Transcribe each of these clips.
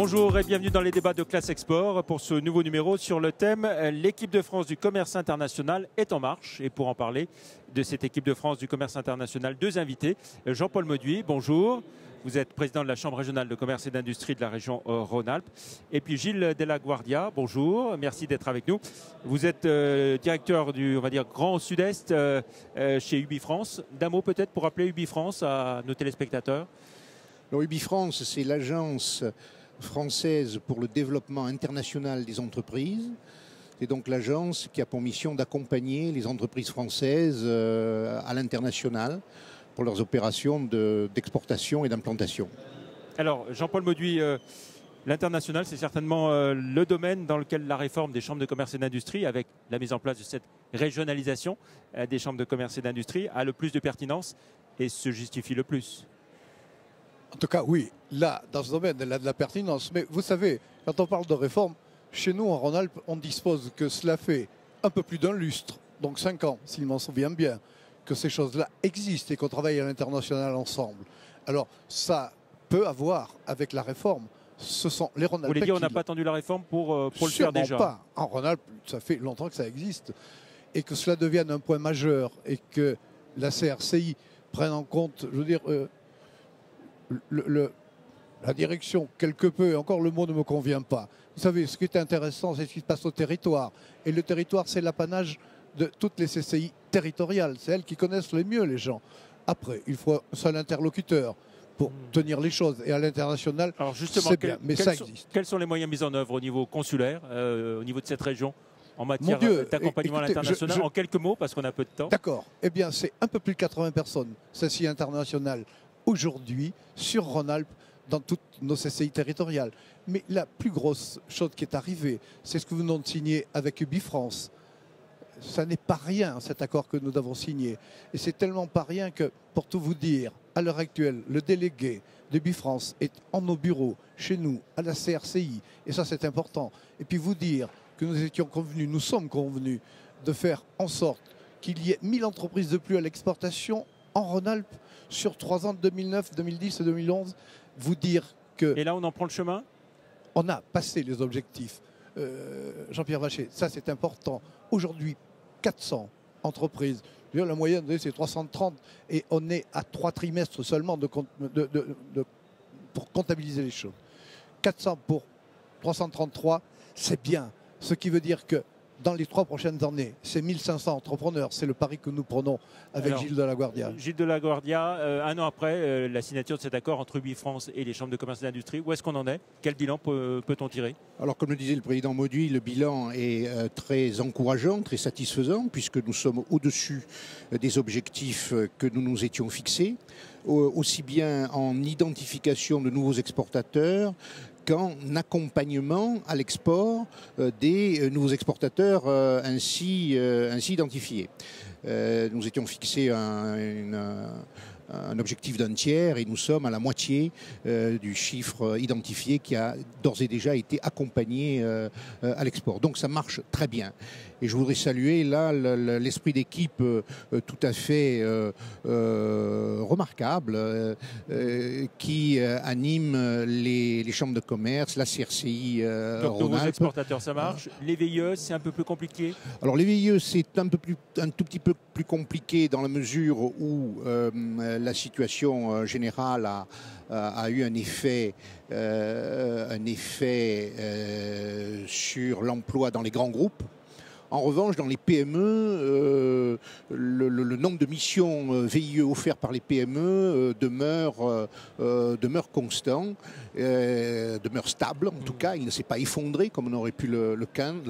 Bonjour et bienvenue dans les débats de Classe Export pour ce nouveau numéro sur le thème « L'équipe de France du commerce international est en marche ». Et pour en parler de cette équipe de France du commerce international, deux invités. Jean-Paul Mauduit, bonjour. Vous êtes président de la Chambre régionale de commerce et d'industrie de la région Rhône-Alpes. Et puis Gilles Delaguardia, bonjour, merci d'être avec nous. Vous êtes directeur du, on va dire, Grand Sud-Est chez Ubi France. D'un mot peut-être pour rappeler Ubi France à nos téléspectateurs. Alors, Ubi France, c'est l'agence française pour le développement international des entreprises. C'est donc l'agence qui a pour mission d'accompagner les entreprises françaises à l'international pour leurs opérations d'exportation et d'implantation. Alors, Jean-Paul Mauduit, l'international, c'est certainement le domaine dans lequel la réforme des chambres de commerce et d'industrie, avec la mise en place de cette régionalisation des chambres de commerce et d'industrie, a le plus de pertinence et se justifie le plus. En tout cas, oui, là, dans ce domaine, elle a de la pertinence. Mais vous savez, quand on parle de réforme, chez nous, en Rhône-Alpes, on dispose que cela fait un peu plus d'un lustre, donc 5 ans, s'il m'en souvient bien, que ces choses-là existent et qu'on travaille à l'international ensemble. Alors, ça peut avoir, avec la réforme, ce sont les Rhône-Alpes. Vous voulez dire, on n'a pas attendu la réforme pour le faire déjà? Pas. En Rhône-Alpes, ça fait longtemps que ça existe. Et que cela devienne un point majeur et que la CRCI prenne en compte, je veux dire, la direction, quelque peu, encore le mot ne me convient pas. Vous savez, ce qui est intéressant, c'est ce qui se passe au territoire. Et le territoire, c'est l'apanage de toutes les CCI territoriales. C'est elles qui connaissent le mieux les gens. Après, il faut un seul interlocuteur pour tenir les choses. Et à l'international, c'est bien, mais ça existe. Quels sont les moyens mis en œuvre au niveau consulaire, au niveau de cette région, en matière d'accompagnement à l'international? En quelques mots, parce qu'on a peu de temps. D'accord. Eh bien, c'est un peu plus de 80 personnes, CCI internationales, aujourd'hui, sur Rhône-Alpes, dans toutes nos CCI territoriales. Mais la plus grosse chose qui est arrivée, c'est ce que nous venons de signer avec Ubi France. Ça n'est pas rien, cet accord que nous avons signé. Et c'est tellement pas rien que, pour tout vous dire, à l'heure actuelle, le délégué d'Ubi France est en nos bureaux, chez nous, à la CRCI. Et ça, c'est important. Et puis vous dire que nous étions convenus, nous sommes convenus de faire en sorte qu'il y ait 1000 entreprises de plus à l'exportation en Rhône-Alpes sur 3 ans, 2009, 2010 et 2011. Vous dire que... Et là, on en prend le chemin? On a passé les objectifs. Jean-Pierre Vacher, ça c'est important. Aujourd'hui, 400 entreprises. La moyenne, c'est 330. Et on est à 3 trimestres seulement pour comptabiliser les choses. 400 pour 333, c'est bien. Ce qui veut dire que dans les 3 prochaines années, c'est 1500 entrepreneurs. C'est le pari que nous prenons avec Gilles Delaguardia. Gilles Delaguardia, un an après la signature de cet accord entre Ubi France et les chambres de commerce et d'industrie, où est-ce qu'on en est? Quel bilan peut-on tirer? Alors, comme le disait le président Mauduit, le bilan est très encourageant, très satisfaisant, puisque nous sommes au-dessus des objectifs que nous nous étions fixés, aussi bien en identification de nouveaux exportateurs qu'en accompagnement à l'export des nouveaux exportateurs ainsi identifiés. Nous étions fixés un objectif d'un tiers et nous sommes à la moitié du chiffre identifié qui a d'ores et déjà été accompagné à l'export. Donc ça marche très bien. Et je voudrais saluer là l'esprit d'équipe tout à fait remarquable qui anime les chambres de commerce, la CRCI Donc nouveaux exportateurs, ça marche. Les VIE, c'est un peu plus compliqué? Alors les VIE, c'est un tout petit peu plus compliqué dans la mesure où la situation générale a eu un effet sur l'emploi dans les grands groupes. En revanche, dans les PME, le nombre de missions VIE offertes par les PME demeure constant, demeure stable en tout cas. Il ne s'est pas effondré comme on aurait pu le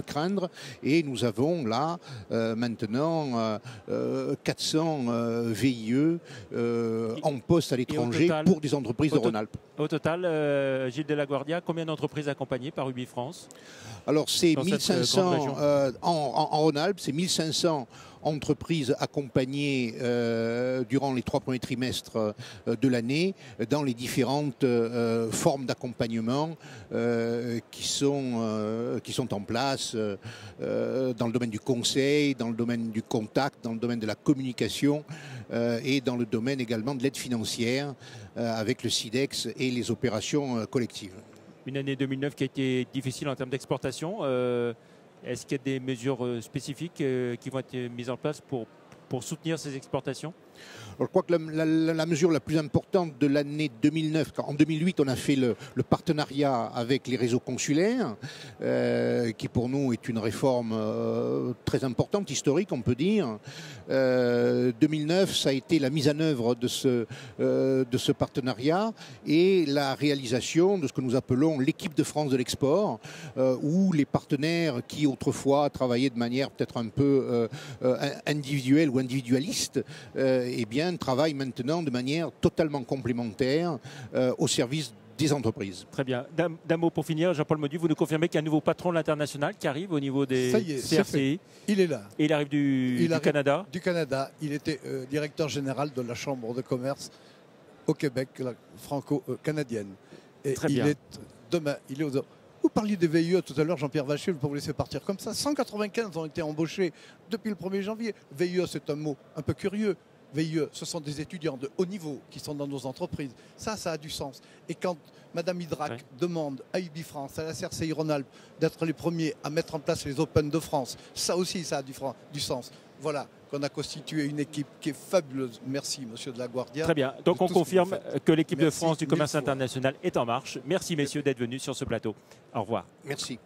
craindre. Et nous avons là maintenant 400 VIE en poste à l'étranger pour des entreprises de Rhône-Alpes. Au total, Gilles Delaguardia, combien d'entreprises accompagnées par Ubi France? Alors c'est 1500 en Rhône-Alpes, c'est 1500 entreprises accompagnées durant les 3 premiers trimestres de l'année dans les différentes formes d'accompagnement qui sont en place dans le domaine du conseil, dans le domaine du contact, dans le domaine de la communication et dans le domaine également de l'aide financière avec le SIDEX et les opérations collectives. Une année 2009 qui a été difficile en termes d'exportation. Est-ce qu'il y a des mesures spécifiques qui vont être mises en place pour soutenir ces exportations? Alors, je crois que la mesure la plus importante de l'année 2009, en 2008 on a fait le partenariat avec les réseaux consulaires, qui pour nous est une réforme très importante, historique on peut dire. 2009 ça a été la mise en œuvre de ce partenariat et la réalisation de ce que nous appelons l'équipe de France de l'export, où les partenaires qui autrefois travaillaient de manière peut-être un peu individuelle ou individualiste, eh bien, travaille maintenant de manière totalement complémentaire au service des entreprises. Très bien. D'un mot pour finir, Jean-Paul Mauduit, vous nous confirmez qu'il y a un nouveau patron de l'international qui arrive au niveau des CRCI. Il est là. Et il arrive du Canada. Du Canada. Il était directeur général de la Chambre de commerce au Québec, la franco-canadienne. Et Très bien. Demain, il est aux... Vous parliez des VIE tout à l'heure, Jean-Pierre Vachier, je ne peux pas vous laisser partir comme ça. 195 ont été embauchés depuis le 1er janvier. VIE, c'est un mot un peu curieux. VIE, ce sont des étudiants de haut niveau qui sont dans nos entreprises. Ça a du sens. Et quand Mme Hydrac demande à UbiFrance, à la CRCI Rhône-Alpes, d'être les premiers à mettre en place les Open de France, ça aussi, ça a du sens. Voilà, qu'on a constitué une équipe qui est fabuleuse. Merci, monsieur de la Guardia. Très bien. Donc on confirme que l'équipe de France du commerce international est en marche. Merci, messieurs, d'être venus sur ce plateau. Au revoir. Merci.